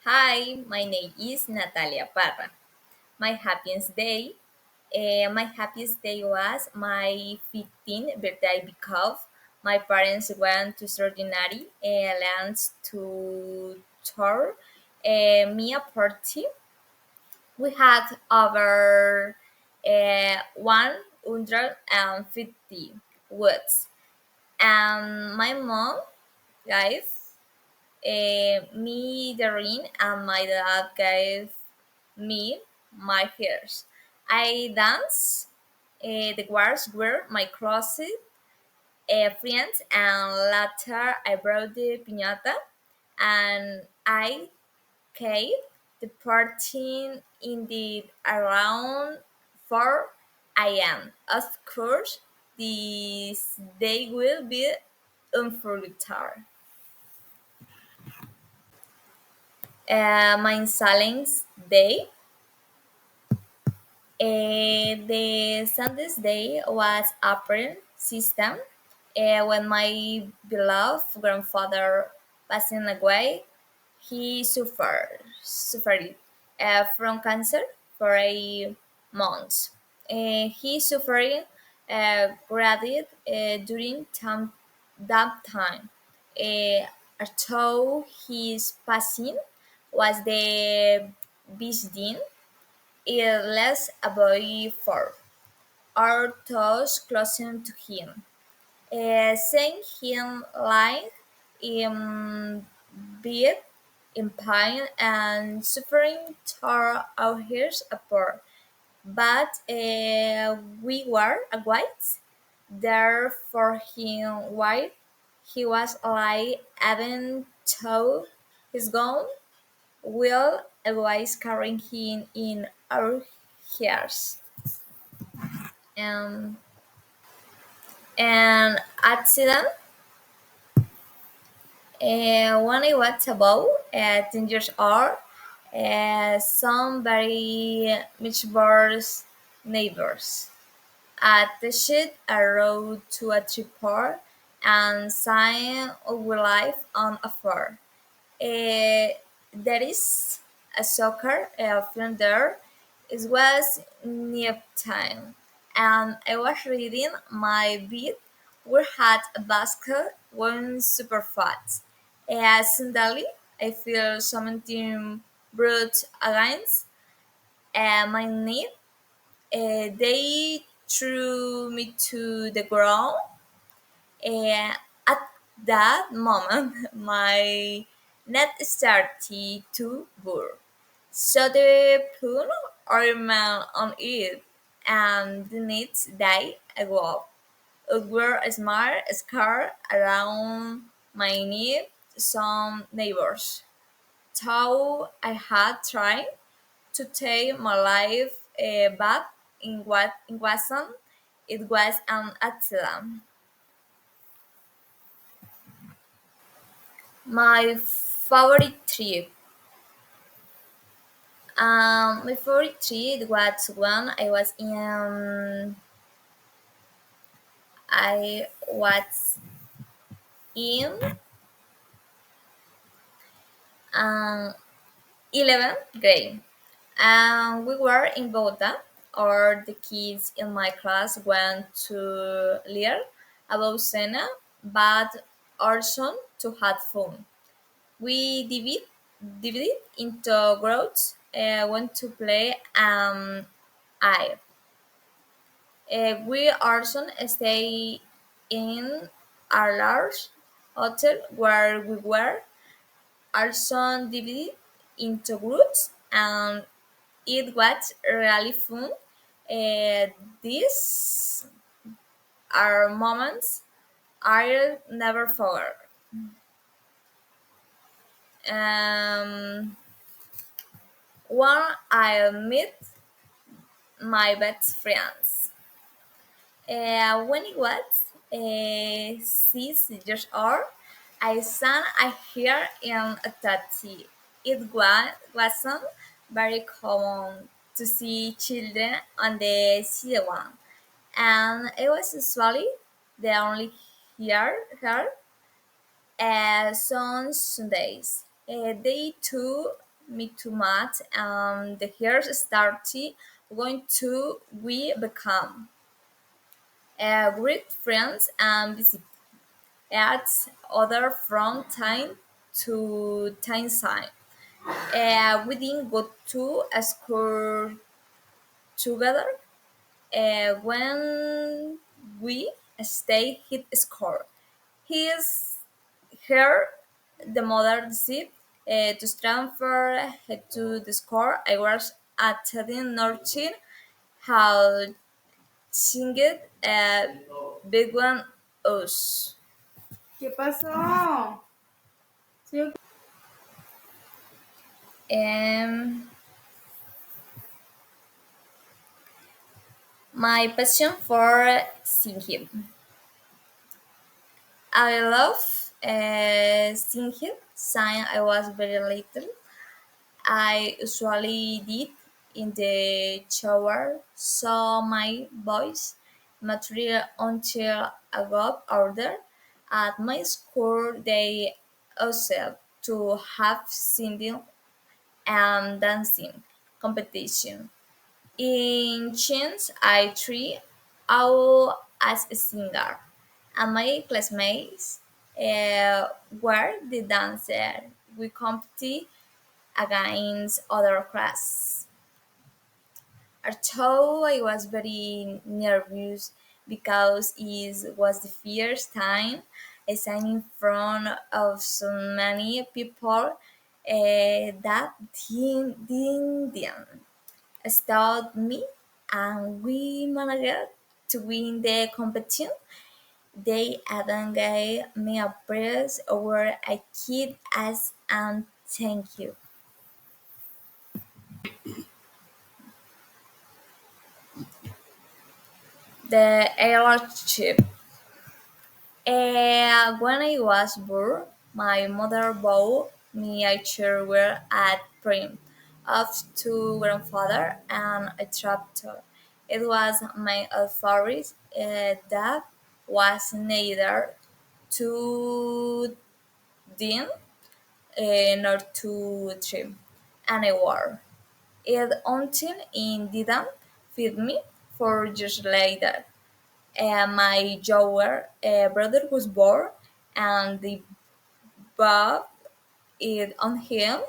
Hi, my name is Natalia Parra. My happiest day was my 15th birthday because my parents went to extraordinary lands to tour me a party. We had over 150 woods, and my mom, guys, me the ring, and my dad gave me my hairs. I danced. The guards were my closet friends, and later I brought the piñata, and I kept the party indeed around 4 a.m. Of course, this day will be unforgettable. My Saling's Day. The Sunday's Day was April system when my beloved grandfather passing away. He suffered from cancer for a month. He suffered graduate during that time. Although his passing was the beginning, less about for our thoughts closer to him. Seeing him lying in bed in pain and suffering tore our ears apart. But we were white there for him while he was alive, even though his gone will always carrying him in our hearts. Um, an accident when I was about 10 years old, some very mischievous neighbors attached a road to a tripod and sign of life on a far. There is a soccer film there. It was nap time, and I was reading my beat. We had a basket one super fast. Suddenly, I feel something brought against my knee. They threw me to the ground. At that moment, my net started to burn. So the put ornament on it, and the next day I woke. It were a small scar around my knee. Some neighbors thought I had tried to take my life back. In what it wasn't. It was an accident. My favorite trip. My favorite trip was when I was in 11th grade. We were in Bogota, or the kids in my class went to learn about Sena, but also to have fun. We divided into groups, went to play I. We also stay in a large hotel where we were also divided into groups, and it was really fun. These are moments I'll never forget. Um, when I met my best friends. When it was 6 years old, I sang a here in a taxi. Wasn't very common to see children on the C1, and it was usually the only here some Sundays. They too me too much, and the years started going to we become great friends and visit at other from time to time. We didn't go to a school together. When we stayed hit score, his her the mother decided to transfer her to the score. I was attending Norton how singed a big one us. ¿Qué pasó? Sí, Um, my passion for singing. I love singing since I was very little. I usually did in the shower, so my voice material until I got older. At my school, they also to have singing and dancing competition. In chance, I try out as a singer, and my classmates were the dancer. We compete against other class. Although I was very nervous because it was the first time I sang in front of so many people that didn't stop me, and we managed to win the competition. They even gave me a prize over a kid as and thank you. The airship. When I was born, my mother bought me a chair where at prim of to grandfather and a tractor. It was my favorite that was neither too thin nor too trim, and I wore it until it didn't fit me 4 years later. My younger brother was born, and the bought it on him.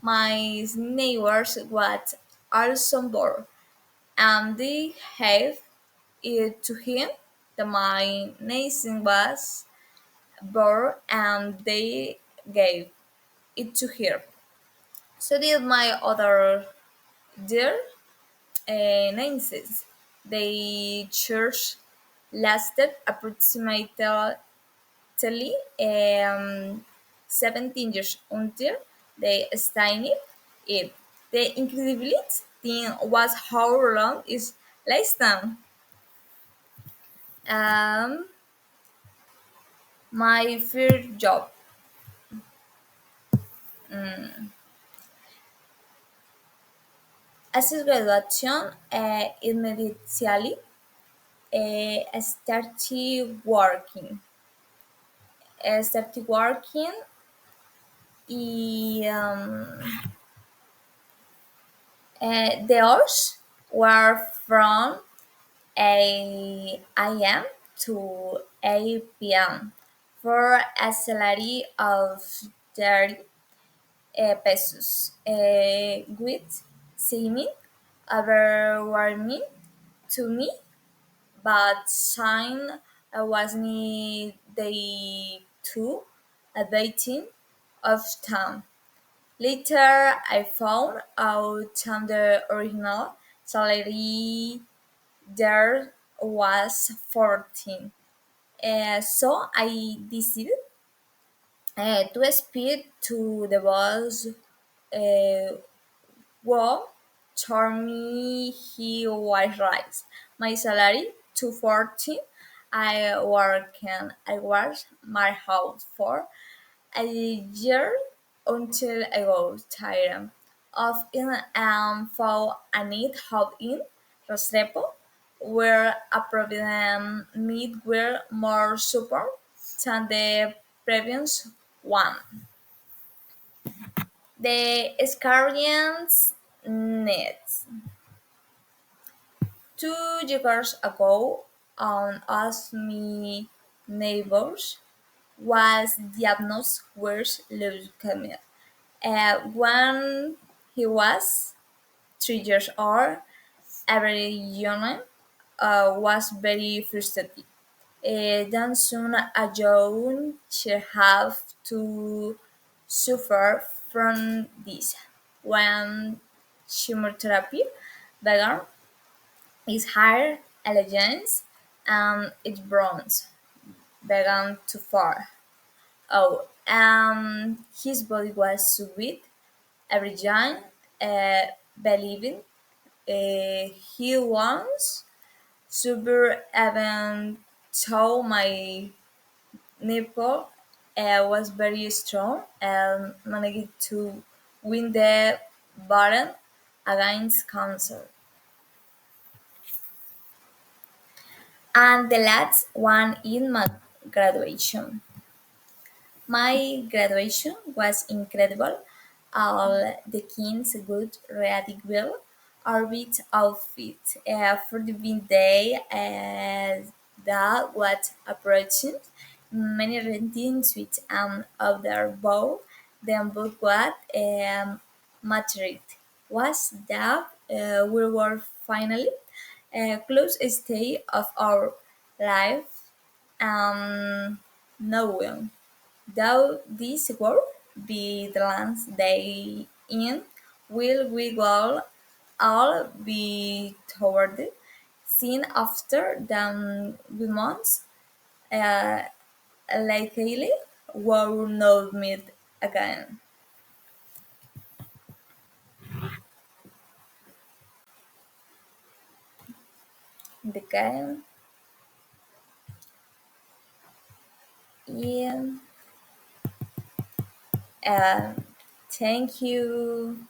My neighbors was also born, and they gave it to him. The my nation was born, and they gave it to her. So did my other dear nieces. The church lasted approximately 17 years until they signed it. The incredible thing was how long it lasted. Um, my first job. After graduation, immediately started working. Started working. Um, the hours were from 8 a.m. to 8 p.m. for a salary of 30 pesos, with seeming overwhelming to me, but sign was need the two abating of time. Later, I found out the original salary there was 14. So I decided to speak to the boss uh, who told me he was right. My salary to 14. I was my house for a year until I got tired of it and found a need help in Restrepo, where a problem need were more support than the previous one. The Scarians net. 2 years ago, as my neighbors was diagnosed with leukemia. When he was 3 years old, every young was very frustrated. Then soon a young should have to suffer from this. When chemotherapy began, his hair, elegance, and its bronze began to fall. Oh, his body was so weak. Every young believing he once super even though my nipple was very strong and managed to win the battle against cancer. And the last one in my graduation. My graduation was incredible. All the kings would really well orbit outfit for the big day that was approaching. Many renting suites and outdoor bow. Then book what mattered was that we were finally close stay of our life. No one. Though this will be the last day in, will we all be toward seen after the months uh, likely will not meet again. The game, yeah. Uh, Thank you.